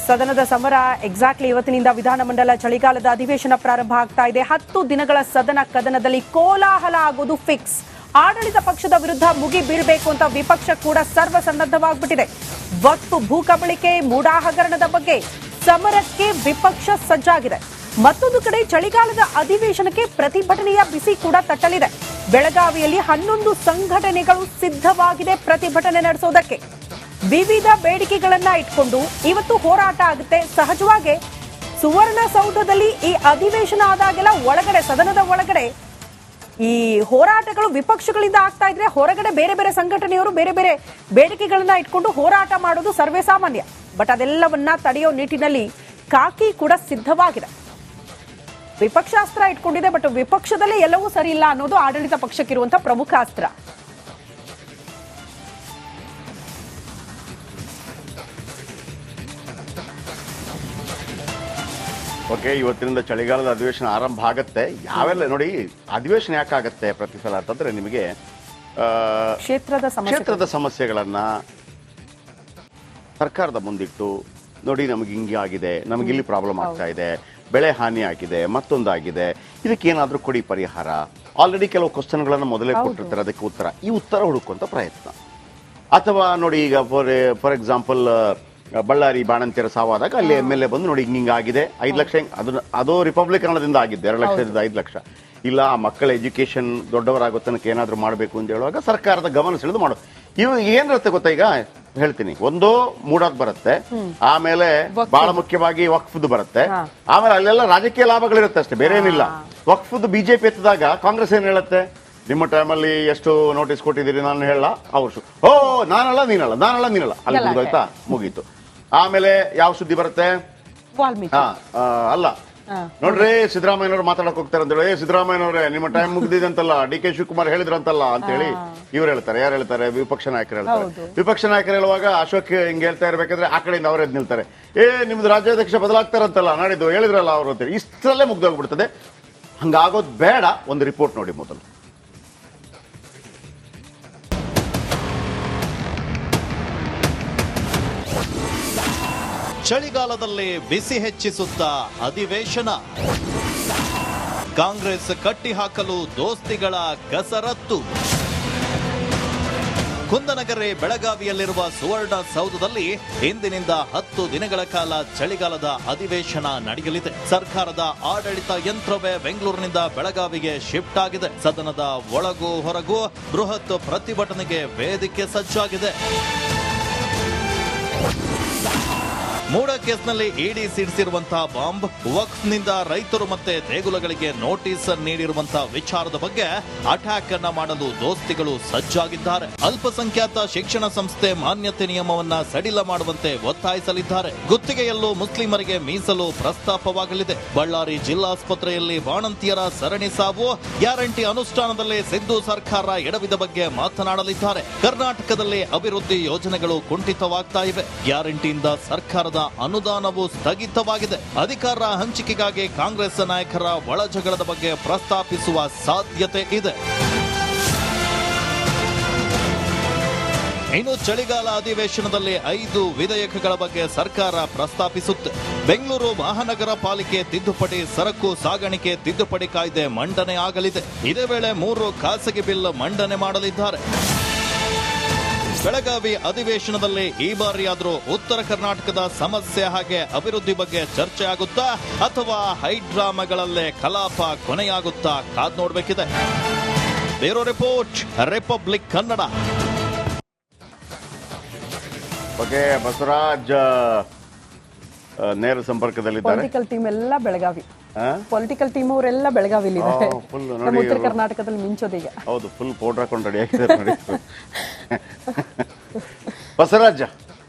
ಸದನದ ಸಮರ ಎಕ್ಸಾಕ್ಟ್ಲಿ ಇವತ್ತಿನಿಂದ ವಿಧಾನಮಂಡಲ ಚಳಿಗಾಲದ ಅಧಿವೇಶನ ಪ್ರಾರಂಭ ಆಗ್ತಾ ಇದೆ. 10 ದಿನಗಳ ಸದನ ಕದನದಲ್ಲಿ ಕೋಲಾಹಲ ಆಗೋದು ಫಿಕ್ಸ್. ಆಡಳಿತ ಪಕ್ಷದ ವಿರುದ್ಧ ಮುಗಿ ಬೀಳಬೇಕು ಅಂತ ವಿಪಕ್ಷ ಕೂಡ ಸರ್ವಸನ್ನದ್ಧವಾಗ್ಬಿಟ್ಟಿದೆ. ವಕ್ಫ್ ಭೂ ಕಬಳಿಕೆ, ಮೂಡಾ ಹಗರಣದ ಬಗ್ಗೆ ಸಮರಕ್ಕೆ ವಿಪಕ್ಷ ಸಜ್ಜಾಗಿದೆ. ಮತ್ತೊಂದು ಕಡೆ ಚಳಿಗಾಲದ ಅಧಿವೇಶನಕ್ಕೆ ಪ್ರತಿಭಟನೆಯ ಬಿಸಿ ಕೂಡ ತಟ್ಟಲಿದೆ. ಬೆಳಗಾವಿಯಲ್ಲಿ 11 ಸಂಘಟನೆಗಳು ಸಿದ್ಧವಾಗಿದೆ ಪ್ರತಿಭಟನೆ ನಡೆಸೋದಕ್ಕೆ. ವಿವಿಧ ಬೇಡಿಕೆಗಳನ್ನ ಇಟ್ಕೊಂಡು ಇವತ್ತು ಹೋರಾಟ ಆಗುತ್ತೆ. ಸಹಜವಾಗಿ ಸುವರ್ಣಸೌಧದಲ್ಲಿ ಈ ಅಧಿವೇಶನ ಆದಾಗೆಲ್ಲ ಒಳಗಡೆ, ಸದನದ ಒಳಗಡೆ ಈ ಹೋರಾಟಗಳು ವಿಪಕ್ಷಗಳಿಂದ ಆಗ್ತಾ ಇದ್ರೆ ಹೊರಗಡೆ ಬೇರೆ ಬೇರೆ ಸಂಘಟನೆಯವರು ಬೇರೆ ಬೇರೆ ಬೇಡಿಕೆಗಳನ್ನ ಇಟ್ಕೊಂಡು ಹೋರಾಟ ಮಾಡೋದು ಸರ್ವೇ ಸಾಮಾನ್ಯ. ಬಟ್ ಅದೆಲ್ಲವನ್ನ ತಡೆಯೋ ನಿಟ್ಟಿನಲ್ಲಿ ಕಾಕಿ ಕೂಡ ಸಿದ್ಧವಾಗಿದೆ. ವಿಪಕ್ಷಾಸ್ತ್ರ ಇಟ್ಕೊಂಡಿದೆ. ಬಟ್ ವಿಪಕ್ಷದಲ್ಲೇ ಎಲ್ಲವೂ ಸರಿ ಇಲ್ಲ ಅನ್ನೋದು ಆಡಳಿತ ಪಕ್ಷಕ್ಕಿರುವಂತಹ ಪ್ರಮುಖ ಅಸ್ತ್ರ. ಓಕೆ, ಇವತ್ತಿನಿಂದ ಚಳಿಗಾಲದ ಅಧಿವೇಶನ ಆರಂಭ ಆಗತ್ತೆ. ಯಾವೆಲ್ಲ ನೋಡಿ, ಅಧಿವೇಶನ ಯಾಕಾಗತ್ತೆ ಪ್ರತಿ ಸಲ ಅಂತಂದ್ರೆ ನಿಮಗೆ ಕ್ಷೇತ್ರದ ಸಮಸ್ಯೆಗಳನ್ನ ಸರ್ಕಾರದ ಮುಂದಿಟ್ಟು ನೋಡಿ, ನಮಗೆ ಹಿಂಗೆ ಆಗಿದೆ, ನಮಗೆ ಇಲ್ಲಿ ಪ್ರಾಬ್ಲಮ್ ಆಗ್ತಾ ಇದೆ, ಬೆಳೆ ಹಾನಿ ಆಗಿದೆ, ಮತ್ತೊಂದಾಗಿದೆ, ಇದಕ್ಕೇನಾದ್ರೂ ಕೊಡಿ ಪರಿಹಾರ. ಆಲ್ರೆಡಿ ಕೆಲವು ಕ್ವಶನ್ಗಳನ್ನು ಮೊದಲೇ ಕೊಟ್ಟಿರ್ತಾರೆ, ಅದಕ್ಕೆ ಈ ಉತ್ತರ ಹುಡುಕುವಂತ ಪ್ರಯತ್ನ. ಅಥವಾ ನೋಡಿ, ಈಗ ಫಾರ್ ಎಕ್ಸಾಂಪಲ್ ಬಳ್ಳಾರಿ ಬಾಣಂತಿಯರ ಸಾವಾದಾಗ ಅಲ್ಲಿ MLA ಬಂದು ನೋಡಿ ಹಿಂಗಾಗಿದೆ, 5 ಲಕ್ಷ, ಅದು ರಿಪಬ್ಲಿಕ್ ಕನ್ನಡದಿಂದ ಆಗಿದ್ದು 2 ಲಕ್ಷದಿಂದ 5 ಲಕ್ಷ ಇಲ್ಲ, ಆ ಮಕ್ಕಳ ಎಜುಕೇಶನ್ ದೊಡ್ಡವರಾಗೋ ತನಕ ಏನಾದ್ರು ಮಾಡಬೇಕು ಅಂತ ಹೇಳುವಾಗ ಸರ್ಕಾರದ ಗಮನ ಸೆಳೆದು ಮಾಡು. ಇವು ಏನಿರುತ್ತೆ ಗೊತ್ತಾ, ಈಗ ಹೇಳ್ತೀನಿ, ಒಂದು ಮೂಡಾದ್ ಬರುತ್ತೆ, ಆಮೇಲೆ ಬಹಳ ಮುಖ್ಯವಾಗಿ ವಕ್ಫ್ದು ಬರುತ್ತೆ, ಆಮೇಲೆ ಅಲ್ಲೆಲ್ಲ ರಾಜಕೀಯ ಲಾಭಗಳಿರುತ್ತೆ ಅಷ್ಟೇ, ಬೇರೆ ಏನಿಲ್ಲ. ವಕ್ಫ್ದು ಬಿಜೆಪಿ ಎತ್ತಿದಾಗ ಕಾಂಗ್ರೆಸ್ ಏನ್ ಹೇಳುತ್ತೆ, ನಿಮ್ಮ ಟೈಮಲ್ಲಿ ಎಷ್ಟು ನೋಟಿಸ್ ಕೊಟ್ಟಿದ್ದೀರಿ ನಾನು ಹೇಳ, ಅವರು ನಾನಲ್ಲ ನೀನಲ್ಲ ಅಲ್ಲಿ ಮುಗಿದೋಯ್ತಾ, ಮುಗೀತು. ಆಮೇಲೆ ಯಾವ ಸುದ್ದಿ ಬರುತ್ತೆ, ಅಲ್ಲ ನೋಡ್ರಿ ಸಿದ್ದರಾಮಯ್ಯನವರು ಮಾತಾಡಕ್ ಹೋಗ್ತಾರೆ ಅಂತ ಹೇಳಿ, ಸಿದ್ದರಾಮಯ್ಯನವರೇ ನಿಮ್ಮ ಟೈಮ್ ಮುಗ್ದಿದಂತಲ್ಲ, DK ಶಿವಕುಮಾರ್ ಹೇಳಿದ್ರಂತಲ್ಲ ಅಂತ ಹೇಳಿ ಇವ್ರು ಹೇಳ್ತಾರೆ. ಯಾರು ಹೇಳ್ತಾರೆ? ವಿಪಕ್ಷ ನಾಯಕರು ಹೇಳ್ತಾರೆ. ವಿಪಕ್ಷ ನಾಯಕರು ಹೇಳುವಾಗ ಅಶೋಕ್ ಹಿಂಗ್ ಹೇಳ್ತಾ ಇರ್ಬೇಕಾದ್ರೆ ಆ ಕಡೆಯಿಂದ ಅವರೇ ನಿಲ್ತಾರೆ, ನಿಮ್ದು ರಾಜ್ಯಾಧ್ಯಕ್ಷ ಬದಲಾಗ್ತಾರಂತಲ್ಲ ನಾಡಿದ್ದು ಹೇಳಿದ್ರಲ್ಲ ಅವರು ಅಂತ. ಇಷ್ಟರಲ್ಲೇ ಮುಗ್ದೋಗ್ಬಿಡ್ತದೆ. ಹಂಗಾಗೋದು ಬೇಡ. ಒಂದು ರಿಪೋರ್ಟ್ ನೋಡಿ ಮೊದಲು. ಚಳಿಗಾಲದಲ್ಲಿ ಬಿಸಿ ಹೆಚ್ಚಿಸುತ್ತಾ ಅಧಿವೇಶನ, ಕಾಂಗ್ರೆಸ್ ಕಟ್ಟಿಹಾಕಲು ದೋಸ್ತಿಗಳ ಕಸರತ್ತು. ಕುಂದನಗರೆ ಬೆಳಗಾವಿಯಲ್ಲಿರುವ ಸುವರ್ಣಸೌಧದಲ್ಲಿ ಇಂದಿನಿಂದ 10 ದಿನಗಳ ಕಾಲ ಚಳಿಗಾಲದ ಅಧಿವೇಶನ ನಡೆಯಲಿದೆ. ಸರ್ಕಾರದ ಆಡಳಿತ ಯಂತ್ರವೇ ಬೆಂಗಳೂರಿನಿಂದ ಬೆಳಗಾವಿಗೆ ಶಿಫ್ಟ್ ಆಗಿದೆ. ಸದನದ ಒಳಗೂ ಹೊರಗೂ ಬೃಹತ್ ಪ್ರತಿಭಟನೆಗೆ ವೇದಿಕೆ ಸಜ್ಜಾಗಿದೆ. ಮೂಡಾ ಕೇಸ್ನಲ್ಲಿ ಇಡಿ ಸಿಡಿಸಿರುವಂತಹ ಬಾಂಬ್, ವಕ್ಫ್ನಿಂದ ರೈತರು ಮತ್ತೆ ದೇಗುಲಗಳಿಗೆ ನೋಟಿಸ್ ನೀಡಿರುವಂತಹ ವಿಚಾರದ ಬಗ್ಗೆ ಅಟ್ಯಾಕ್ ಅನ್ನ ಮಾಡಲು ದೋಸ್ತಿಗಳು ಸಜ್ಜಾಗಿದ್ದಾರೆ. ಅಲ್ಪಸಂಖ್ಯಾತ ಶಿಕ್ಷಣ ಸಂಸ್ಥೆ ಮಾನ್ಯತೆ ನಿಯಮವನ್ನ ಸಡಿಲ ಮಾಡುವಂತೆ ಒತ್ತಾಯಿಸಲಿದ್ದಾರೆ. ಗುತ್ತಿಗೆಯಲ್ಲೂ ಮುಸ್ಲಿಮರಿಗೆ ಮೀಸಲು ಪ್ರಸ್ತಾಪವಾಗಲಿದೆ. ಬಳ್ಳಾರಿ ಜಿಲ್ಲಾಸ್ಪತ್ರೆಯಲ್ಲಿ ಬಾಣಂತಿಯರ ಸರಣಿ ಸಾವು, ಗ್ಯಾರಂಟಿ ಅನುಷ್ಠಾನದಲ್ಲಿ ಸಿದ್ದು ಸರ್ಕಾರ ಎಡವಿದ ಬಗ್ಗೆ ಮಾತನಾಡಲಿದ್ದಾರೆ. ಕರ್ನಾಟಕದಲ್ಲಿ ಅಭಿವೃದ್ಧಿ ಯೋಜನೆಗಳು ಕುಂಠಿತವಾಗ್ತಾ ಇವೆ. ಗ್ಯಾರಂಟಿಯಿಂದ ಸರ್ಕಾರದ ಅನುದಾನವು ಸ್ಥಗಿತವಾಗಿದೆ. ಅಧಿಕಾರ ಹಂಚಿಕೆಗಾಗಿ ಕಾಂಗ್ರೆಸ್ ನಾಯಕರ ಒಳಜಗಳದ ಬಗ್ಗೆ ಪ್ರಸ್ತಾಪಿಸುವ ಸಾಧ್ಯತೆ ಇದೆ. ಇನ್ನು ಚಳಿಗಾಲ ಅಧಿವೇಶನದಲ್ಲಿ 5 ವಿಧೇಯಕಗಳ ಬಗ್ಗೆ ಸರ್ಕಾರ ಪ್ರಸ್ತಾಪಿಸುತ್ತೆ. ಬೆಂಗಳೂರು ಮಹಾನಗರ ಪಾಲಿಕೆ ತಿದ್ದುಪಡಿ, ಸರಕು ಸಾಗಾಣಿಕೆ ತಿದ್ದುಪಡಿ ಕಾಯ್ದೆ ಮಂಡನೆ ಆಗಲಿದೆ. ಇದೇ ವೇಳೆ 3 ಖಾಸಗಿ ಬಿಲ್ ಮಂಡನೆ ಮಾಡಲಿದ್ದಾರೆ. ಬೆಳಗಾವಿ ಅಧಿವೇಶನದಲ್ಲಿ ಈ ಬಾರಿಯಾದರೂ ಉತ್ತರ ಕರ್ನಾಟಕದ ಸಮಸ್ಯೆ ಹಾಗೆ ಅಭಿವೃದ್ಧಿ ಬಗ್ಗೆ ಚರ್ಚೆ ಆಗುತ್ತಾ ಅಥವಾ ಹೈಡ್ರಾಮಾಗಳಲ್ಲೇ ಕಲಾಪ ಕೊನೆಯಾಗುತ್ತಾ ಕಾದ್ ನೋಡಬೇಕಿದೆ. Bureau report, Republic Kannada. Okay, Basavaraj ನೇರ ಸಂಪರ್ಕದಲ್ಲಿದ್ದಾರೆ. ಪೊಲಿಟಿಕಲ್ ಟೀಮ್ ಎಲ್ಲ ಬೆಳಗಾವಿ, ಪೊಲಿಟಿಕಲ್ ಟೀಮ್ ಅವರೆಲ್ಲ ಬೆಳಗಾವಿಲಿದ್ದಾರೆ. ನಮ್ಮ ಉತ್ತರ ಕರ್ನಾಟಕದಲ್ಲಿ ಮಿಂಚೋದೀಗ. ಹೌದು, ಫುಲ್ ಪೌಡರ್ ಹಾಕೊಂಡು ರೆಡಿ ಆಗಿದ್ದಾರೆ ನೋಡಿ. ಬಸವರಾಜ್,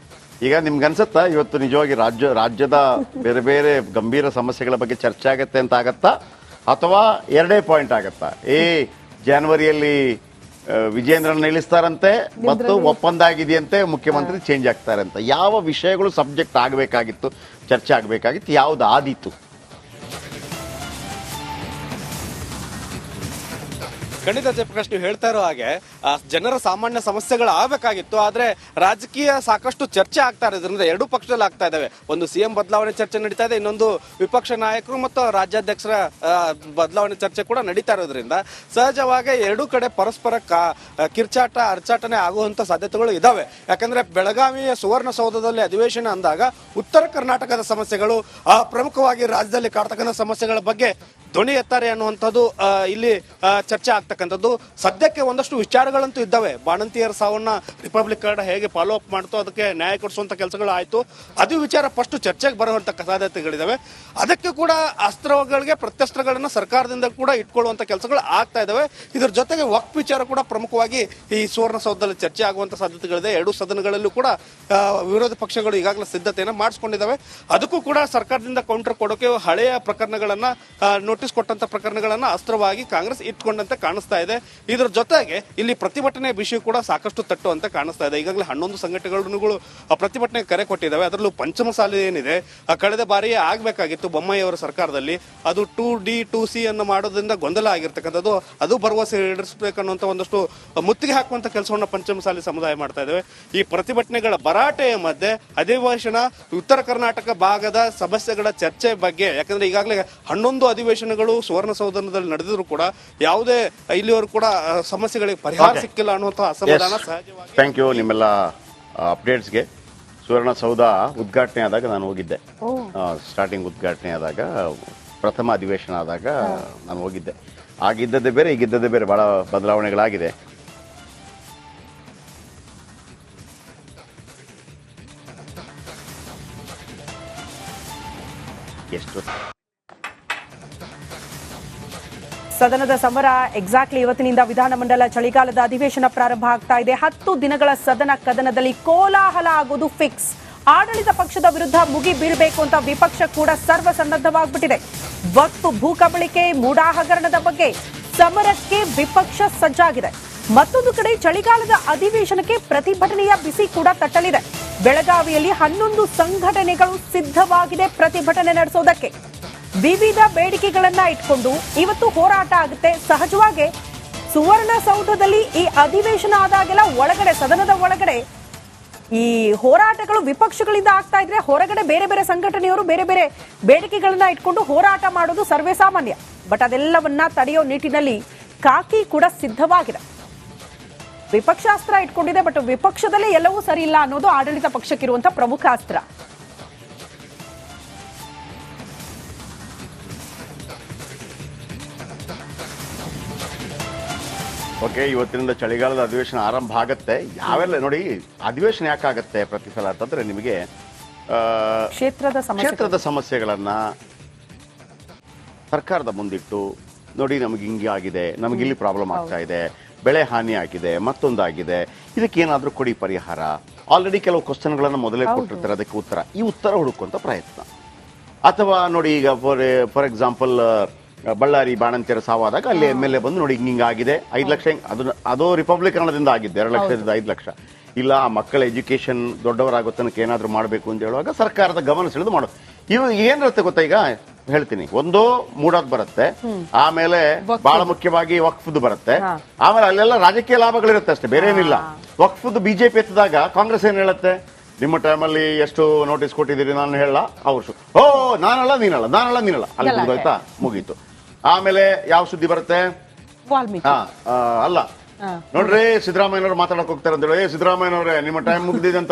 ಈಗ ನಿಮ್ಗೆ ಅನ್ಸತ್ತಾ ಇವತ್ತು ನಿಜವಾಗಿ ರಾಜ್ಯದ ಬೇರೆ ಬೇರೆ ಗಂಭೀರ ಸಮಸ್ಯೆಗಳ ಬಗ್ಗೆ ಚರ್ಚೆ ಆಗತ್ತೆ ಅಂತ ಆಗತ್ತಾ, ಅಥವಾ 2 ಪಾಯಿಂಟ್ ಆಗತ್ತಾ? ಜನವರಿಯಲ್ಲಿ ವಿಜೇಂದ್ರನ್ ನಿಲ್ಲಿಸ್ತಾರಂತೆ ಮತ್ತು ಒಪ್ಪಂದ ಆಗಿದೆಯಂತೆ, ಮುಖ್ಯಮಂತ್ರಿ ಚೇಂಜ್ ಆಗ್ತಾರಂತೆ. ಯಾವ ವಿಷಯಗಳು ಸಬ್ಜೆಕ್ಟ್ ಆಗಬೇಕಾಗಿತ್ತು, ಚರ್ಚೆ ಆಗಬೇಕಾಗಿತ್ತು, ಯಾವ್ದು ಆದೀತು? ಖಂಡಿತ ಜಯಪ್ರಕಾಶ್, ನೀವು ಹೇಳ್ತಾ ಇರೋ ಹಾಗೆ ಜನರ ಸಾಮಾನ್ಯ ಸಮಸ್ಯೆಗಳು ಆಗಬೇಕಾಗಿತ್ತು. ಆದ್ರೆ ರಾಜಕೀಯ ಸಾಕಷ್ಟು ಚರ್ಚೆ ಆಗ್ತಾ ಇರೋದ್ರಿಂದ ಎರಡೂ ಪಕ್ಷದಲ್ಲಿ ಆಗ್ತಾ ಇದಾವೆ. ಒಂದು ಸಿಎಂ ಬದಲಾವಣೆ ಚರ್ಚೆ ನಡೀತಾ ಇದೆ, ಇನ್ನೊಂದು ವಿಪಕ್ಷ ನಾಯಕರು ಮತ್ತು ರಾಜ್ಯಾಧ್ಯಕ್ಷರ ಬದಲಾವಣೆ ಚರ್ಚೆ ಕೂಡ ನಡೀತಾ ಇರೋದ್ರಿಂದ ಸಹಜವಾಗಿ ಎರಡೂ ಕಡೆ ಪರಸ್ಪರ ಕಿರ್ಚಾಟ ಅರ್ಚಾಟನೆ ಆಗುವಂತ ಸಾಧ್ಯತೆಗಳು ಇದಾವೆ. ಯಾಕಂದ್ರೆ ಬೆಳಗಾವಿಯ ಸುವರ್ಣಸೌಧದಲ್ಲಿ ಅಧಿವೇಶನ ಅಂದಾಗ ಉತ್ತರ ಕರ್ನಾಟಕದ ಸಮಸ್ಯೆಗಳು ಪ್ರಮುಖವಾಗಿ ರಾಜ್ಯದಲ್ಲಿ ಕಾಡ್ತಕ್ಕಂಥ ಸಮಸ್ಯೆಗಳ ಬಗ್ಗೆ ಧ್ವನಿ ಎತ್ತಾರೆ ಅನ್ನುವಂಥದ್ದು ಇಲ್ಲಿ ಚರ್ಚೆ ಆಗ್ತಕ್ಕಂಥದ್ದು. ಸದ್ಯಕ್ಕೆ ಒಂದಷ್ಟು ವಿಚಾರಗಳಂತೂ ಇದ್ದಾವೆ. ಬಾಣಂತಿಯರ ಸಾವನ್ನ ರಿಪಬ್ಲಿಕ್ ಕಾರ್ಡ್ ಹೇಗೆ ಫಾಲೋ ಅಪ್ ಮಾಡ್ತೋ ಅದಕ್ಕೆ ನ್ಯಾಯ ಕೊಡಿಸುವಂತ ಕೆಲಸಗಳು ಆಯ್ತು, ಅದು ವಿಚಾರ ಫಸ್ಟ್ ಚರ್ಚೆಗೆ ಬರುವಂತ ಸಾಧ್ಯತೆಗಳಿದಾವೆ. ಅದಕ್ಕೆ ಕೂಡ ಅಸ್ತ್ರಗಳಿಗೆ ಪ್ರತ್ಯಸ್ತ್ರಗಳನ್ನ ಸರ್ಕಾರದಿಂದ ಕೂಡ ಇಟ್ಕೊಳ್ಳುವಂತ ಕೆಲಸಗಳು ಆಗ್ತಾ ಇದಾವೆ. ಇದರ ಜೊತೆಗೆ ವಕ್ಫ್ ವಿಚಾರ ಕೂಡ ಪ್ರಮುಖವಾಗಿ ಈ ಸುವರ್ಣಸೌಧದಲ್ಲಿ ಚರ್ಚೆ ಆಗುವಂತ ಸಾಧ್ಯತೆಗಳಿದೆ. ಎರಡೂ ಸದನಗಳಲ್ಲೂ ಕೂಡ ವಿರೋಧ ಪಕ್ಷಗಳು ಈಗಾಗಲೇ ಸಿದ್ಧತೆಯನ್ನ ಮಾಡಿಸ್ಕೊಂಡಿದ್ದಾವೆ. ಅದಕ್ಕೂ ಕೂಡ ಸರ್ಕಾರದಿಂದ ಕೌಂಟರ್ ಕೊಡೋಕೆ ಹಳೆಯ ಪ್ರಕರಣಗಳನ್ನ ನೋಟಿಸ್ ಕೊಟ್ಟಂತ ಪ್ರಕರಣಗಳನ್ನ ಅಸ್ತ್ರವಾಗಿ ಕಾಂಗ್ರೆಸ್ ಇಟ್ಕೊಂಡಂತೆ ಕಾಣಿಸ್ತಾ ಇದೆ. ಇದರ ಜೊತೆಗೆ ಇಲ್ಲಿ ಪ್ರತಿಭಟನೆ ವಿಷಯ ಕೂಡ ಸಾಕಷ್ಟು ತಟ್ಟುವಂತೆ ಕಾಣಿಸ್ತಾ ಇದೆ. ಈಗಾಗಲೇ 11 ಸಂಘಟನೆಗಳು ಪ್ರತಿಭಟನೆ ಕರೆ ಕೊಟ್ಟಿದ್ದಾವೆ. ಅದರಲ್ಲೂ ಪಂಚಮಸಾಲಿ ಏನಿದೆ ಕಳೆದ ಬಾರಿಯೇ ಆಗ್ಬೇಕಾಗಿತ್ತು ಬೊಮ್ಮಾಯಿ ಅವರ ಸರ್ಕಾರದಲ್ಲಿ, ಅದು 2D 2C ಅನ್ನು ಮಾಡೋದ್ರಿಂದ ಗೊಂದಲ ಆಗಿರ್ತಕ್ಕಂಥದ್ದು. ಅದು ಭರವಸೆ ಈಡೇರಿಸಬೇಕನ್ನುವಂತ ಒಂದಷ್ಟು ಮುತ್ತಿಗೆ ಹಾಕುವಂತ ಕೆಲಸವನ್ನ ಪಂಚಮಸಾಲಿ ಸಮುದಾಯ ಮಾಡ್ತಾ ಇದ್ದೇವೆ. ಈ ಪ್ರತಿಭಟನೆಗಳ ಭರಾಟೆಯ ಮಧ್ಯೆ ಅಧಿವೇಶನ ಉತ್ತರ ಕರ್ನಾಟಕ ಭಾಗದ ಸಮಸ್ಯೆಗಳ ಚರ್ಚೆ ಬಗ್ಗೆ, ಯಾಕಂದ್ರೆ ಈಗಾಗಲೇ 11 ಅಧಿವೇಶನಗಳು ಸುವರ್ಣಸೌಧದಲ್ಲಿ ನಡೆದಿದ್ರು ಕೂಡ ಯಾವುದೇ ಇಲ್ಲಿವರೆಗೂ ಕೂಡ ಸಮಸ್ಯೆಗಳಿಗೆ ಪರಿಹಾರ ಸಿಕ್ಕಿಲ್ಲ ಅನ್ನುವಂತ ಅಸಮಾಧಾನ ಸಹಜವಾಗಿ. ಥ್ಯಾಂಕ್ ಯು ನಿಮ್ಮೆಲ್ಲ ಅಪ್ಡೇಟ್ಸ್ಗೆ. ಸುವರ್ಣಸೌಧ ಉದ್ಘಾಟನೆ ಆದಾಗ ನಾನು ಹೋಗಿದ್ದೆ. ಸ್ಟಾರ್ಟಿಂಗ್ ಉದ್ಘಾಟನೆ ಆದಾಗ, ಪ್ರಥಮ ಅಧಿವೇಶನ ಆದಾಗ ನಾನು ಹೋಗಿದ್ದೆ. ಆಗಿದ್ದದ್ದೇ ಬೇರೆ, ಈಗಿದ್ದದ್ದೇ ಬೇರೆ, ಬಹಳ ಬದಲಾವಣೆಗಳಾಗಿದೆ. ಎಷ್ಟು ಸದನದ ಸಮರ ಎಕ್ಸಾಕ್ಟ್ಲಿ ಇವತ್ತಿನಿಂದ ವಿಧಾನಮಂಡಲ ಚಳಿಗಾಲದ ಅಧಿವೇಶನ ಪ್ರಾರಂಭ ಆಗ್ತಾ ಇದೆ. 10 ದಿನಗಳ ಸದನ ಕದನದಲ್ಲಿ ಕೋಲಾಹಲ ಆಗೋದು ಫಿಕ್ಸ್. ಆಡಳಿತ ಪಕ್ಷದ ವಿರುದ್ಧ ಮುಗಿ ಬೀಳಬೇಕು ಅಂತ ವಿಪಕ್ಷ ಕೂಡ ಸರ್ವಸನ್ನದ್ಧವಾಗ್ಬಿಟ್ಟಿದೆ. ವಕ್ಫ್ ಭೂ ಕಬಳಿಕೆ, ಮೂಡಾ ಹಗರಣದ ಬಗ್ಗೆ ಸಮರಕ್ಕೆ ವಿಪಕ್ಷ ಸಜ್ಜಾಗಿದೆ. ಮತ್ತೊಂದು ಕಡೆ ಚಳಿಗಾಲದ ಅಧಿವೇಶನಕ್ಕೆ ಪ್ರತಿಭಟನೆಯ ಬಿಸಿ ಕೂಡ ತಟ್ಟಲಿದೆ. ಬೆಳಗಾವಿಯಲ್ಲಿ 11 ಸಂಘಟನೆಗಳು ಸಿದ್ಧವಾಗಿದೆ ಪ್ರತಿಭಟನೆ ನಡೆಸೋದಕ್ಕೆ. ವಿವಿಧ ಬೇಡಿಕೆಗಳನ್ನ ಇಟ್ಕೊಂಡು ಇವತ್ತು ಹೋರಾಟ ಆಗುತ್ತೆ. ಸಹಜವಾಗಿ ಸುವರ್ಣಸೌಧದಲ್ಲಿ ಈ ಅಧಿವೇಶನ ಆದಾಗೆಲ್ಲ ಒಳಗಡೆ, ಸದನದ ಒಳಗಡೆ ಈ ಹೋರಾಟಗಳು ವಿಪಕ್ಷಗಳಿಂದ ಆಗ್ತಾ ಇದ್ರೆ ಹೊರಗಡೆ ಬೇರೆ ಬೇರೆ ಸಂಘಟನೆಯವರು ಬೇರೆ ಬೇರೆ ಬೇಡಿಕೆಗಳನ್ನ ಇಟ್ಕೊಂಡು ಹೋರಾಟ ಮಾಡೋದು ಸರ್ವೇ ಸಾಮಾನ್ಯ. ಬಟ್ ಅದೆಲ್ಲವನ್ನ ತಡೆಯೋ ನಿಟ್ಟಿನಲ್ಲಿ ಕಾಕಿ ಕೂಡ ಸಿದ್ಧವಾಗಿದೆ. ವಿಪಕ್ಷ ಅಸ್ತ್ರ ಇಟ್ಕೊಂಡಿದೆ, ಬಟ್ ವಿಪಕ್ಷದಲ್ಲೇ ಎಲ್ಲವೂ ಸರಿ ಇಲ್ಲ ಅನ್ನೋದು ಆಡಳಿತ ಪಕ್ಷಕ್ಕಿರುವಂತಹ ಪ್ರಮುಖ ಅಸ್ತ್ರ. ಓಕೆ, ಇವತ್ತಿನಿಂದ ಚಳಿಗಾಲದ ಅಧಿವೇಶನ ಆರಂಭ ಆಗತ್ತೆ. ಯಾವೆಲ್ಲ ನೋಡಿ, ಅಧಿವೇಶನ ಯಾಕಾಗತ್ತೆ ಪ್ರತಿ ಸಲ ಅಂತಂದ್ರೆ ನಿಮಗೆ ಕ್ಷೇತ್ರದ ಸಮಸ್ಯೆಗಳನ್ನ ಸರ್ಕಾರದ ಮುಂದಿಟ್ಟು ನೋಡಿ, ನಮಗೆ ಹಿಂಗೆ ಆಗಿದೆ, ನಮಗೆ ಇಲ್ಲಿ ಪ್ರಾಬ್ಲಮ್ ಆಗ್ತಾ ಇದೆ, ಬೆಳೆ ಹಾನಿ ಆಗಿದೆ, ಮತ್ತೊಂದಾಗಿದೆ, ಇದಕ್ಕೇನಾದ್ರೂ ಕೊಡಿ ಪರಿಹಾರ. ಆಲ್ರೆಡಿ ಕೆಲವು ಕ್ವಶನ್ಗಳನ್ನು ಮೊದಲೇ ಕೊಟ್ಟಿರ್ತಾರೆ, ಅದಕ್ಕೆ ಉತ್ತರ, ಈ ಉತ್ತರ ಹುಡುಕುವಂತ ಪ್ರಯತ್ನ. ಅಥವಾ ನೋಡಿ, ಈಗ ಫಾರ್ ಎಕ್ಸಾಂಪಲ್ ಬಳ್ಳಾರಿ ಬಾಣಂತಿಯರ ಸಾವಾದಾಗ ಅಲ್ಲಿ MLA ಬಂದು ನೋಡಿ ಹಿಂಗಾಗಿದೆ, 5 ಲಕ್ಷ, ಅದು ರಿಪಬ್ಲಿಕ್ ಹಣದಿಂದ ಆಗಿದ್ದು, 2 ಲಕ್ಷದಿಂದ 5 ಲಕ್ಷ ಇಲ್ಲ, ಆ ಮಕ್ಕಳ ಎಜುಕೇಶನ್ ದೊಡ್ಡವರಾಗೋ ತನಕ ಏನಾದ್ರು ಮಾಡಬೇಕು ಅಂತ ಹೇಳುವಾಗ ಸರ್ಕಾರದ ಗಮನ ಸೆಳೆದು ಮಾಡೋದು. ಇವು ಏನಿರುತ್ತೆ ಗೊತ್ತಾ, ಈಗ ಹೇಳ್ತೀನಿ, ಒಂದು ಮೂಡಾದ್ ಬರುತ್ತೆ, ಆಮೇಲೆ ಬಹಳ ಮುಖ್ಯವಾಗಿ ವಕ್ಫ್ದು ಬರುತ್ತೆ, ಆಮೇಲೆ ಅಲ್ಲೆಲ್ಲ ರಾಜಕೀಯ ಲಾಭಗಳಿರುತ್ತೆ ಅಷ್ಟೇ, ಬೇರೆ ಏನಿಲ್ಲ. ವಕ್ಫ್ದು ಬಿಜೆಪಿ ಎತ್ತಿದಾಗ ಕಾಂಗ್ರೆಸ್ ಏನ್ ಹೇಳುತ್ತೆ, ನಿಮ್ಮ ಟೈಮಲ್ಲಿ ಎಷ್ಟು ನೋಟಿಸ್ ಕೊಟ್ಟಿದ್ದೀರಿ ನಾನು ಹೇಳ, ಅವ್ರು ನಾನಲ್ಲ ನೀನಲ್ಲ ಅಲ್ಲಿ ಮುಗಿದೋಯ್ತಾ, ಮುಗೀತು. ಆಮೇಲೆ ಯಾವ ಸುದ್ದಿ ಬರುತ್ತೆ, ಅಲ್ಲ ನೋಡ್ರಿ ಸಿದ್ದರಾಮಯ್ಯನವ್ರು ಮಾತಾಡಕ್ ಹೋಗ್ತಾರೆ ಅಂತ ಹೇಳಿ, ಸಿದ್ದರಾಮಯ್ಯನವ್ರೆ ನಿಮ್ಮ ಟೈಮ್ ಮುಗ್ದಿದೆ ಅಂತ